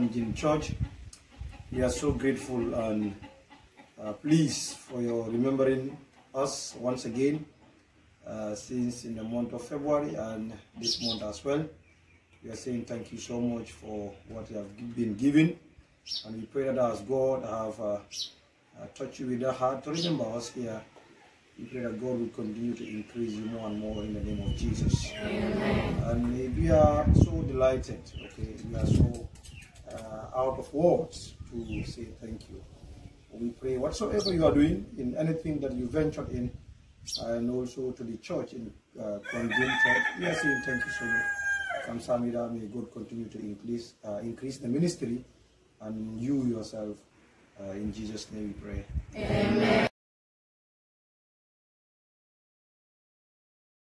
Conjin Church. We are so grateful and pleased for your remembering us once again since in the month of February and this month as well. We are saying thank you so much for what you have been given, and we pray that as God have touched you with the heart to remember us here, we pray that God will continue to increase you more and more in the name of Jesus. Amen. And we are so delighted, okay, we are so out of words to say thank you. We pray whatsoever you are doing, in anything that you ventured in, and also to the church in Conjin Church, we are saying thank you so much. Kamsamida, may God continue to increase the ministry and you yourself. In Jesus' name we pray. Amen.